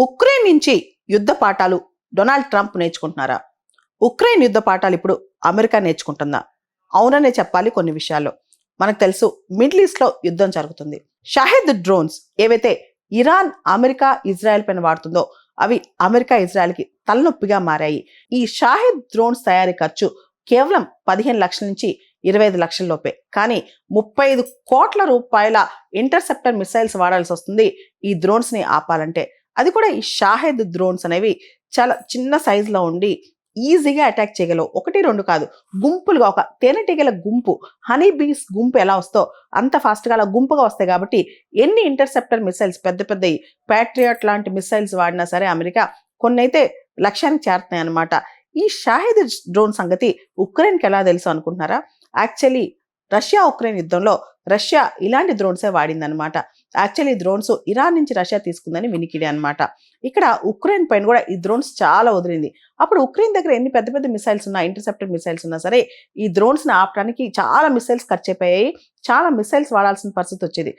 Ukraine నుంచి యుద్ధ పాఠాలు డొనాల్డ్ ట్రంప్ నేర్చుకుంటున్నారా? ఉక్రెయిన్ యుద్ధ పాఠాలు ఇప్పుడు అమెరికా నేర్చుకుంటుందా? అవుననే చెప్పాలి కొన్ని విషయాల్లో. మనకు తెలుసు, మిడిల్ ఈస్ట్ లో యుద్ధం జరుగుతుంది. షాహెద్ డ్రోన్స్ ఏవైతే ఇరాన్ అమెరికా ఇజ్రాయెల్ పైన వాడుతుందో అవి అమెరికా ఇజ్రాయెల్ కి తలనొప్పిగా మారాయి. ఈ షాహెద్ డ్రోన్స్ తయారీ ఖర్చు కేవలం 15 లక్షల నుంచి 25 లక్షల లోపే. కానీ 35 కోట్ల రూపాయల ఇంటర్సెప్టర్ మిసైల్స్ వాడాల్సి వస్తుంది ఈ డ్రోన్స్ ని ఆపాలంటే. అది కూడా ఈ షాహెద్ డ్రోన్స్ అనేవి చాలా చిన్న సైజులో ఉండి ఈజీగా అటాక్ చేయగలవు. 1, 2 కాదు, గుంపులుగా ఒక తేనెటీగల గుంపు, హనీ బీస్ గుంపు ఎలా వస్తో అంత ఫాస్ట్గా అలా గుంపుగా వస్తాయి. కాబట్టి ఎన్ని ఇంటర్సెప్టర్ మిసైల్స్, పెద్ద పెద్దవి ప్యాట్రియాట్ లాంటి మిసైల్స్ వాడినా సరే అమెరికా కొన్ని అయితే లక్ష్యానికి చేరుతున్నాయి అనమాట. ఈ షాహెద్ డ్రోన్ సంగతి ఉక్రెయిన్కి ఎలా తెలుసు అనుకుంటున్నారా? యాక్చువల్లీ రష్యా ఉక్రెయిన్ యుద్ధంలో రష్యా ఇలాంటి డ్రోన్సే వాడిందనమాట. యాక్చువల్లీ ఈ డ్రోన్స్ ఇరాన్ నుంచి రష్యా తీసుకుందని వినికిడి అనమాట. ఇక్కడ ఉక్రెయిన్ పైన కూడా ఈ డ్రోన్స్ చాలా వదిలింది. అప్పుడు ఉక్రెయిన్ దగ్గర ఎన్ని పెద్ద పెద్ద మిసైల్స్ ఉన్నా, ఇంటర్సెప్టర్ మిసైల్స్ ఉన్నా సరే ఈ డ్రోన్స్ ని ఆపడానికి చాలా మిసైల్స్ ఖర్చు అయిపోయాయి. చాలా మిసైల్స్ వాడాల్సిన పరిస్థితి వచ్చేది.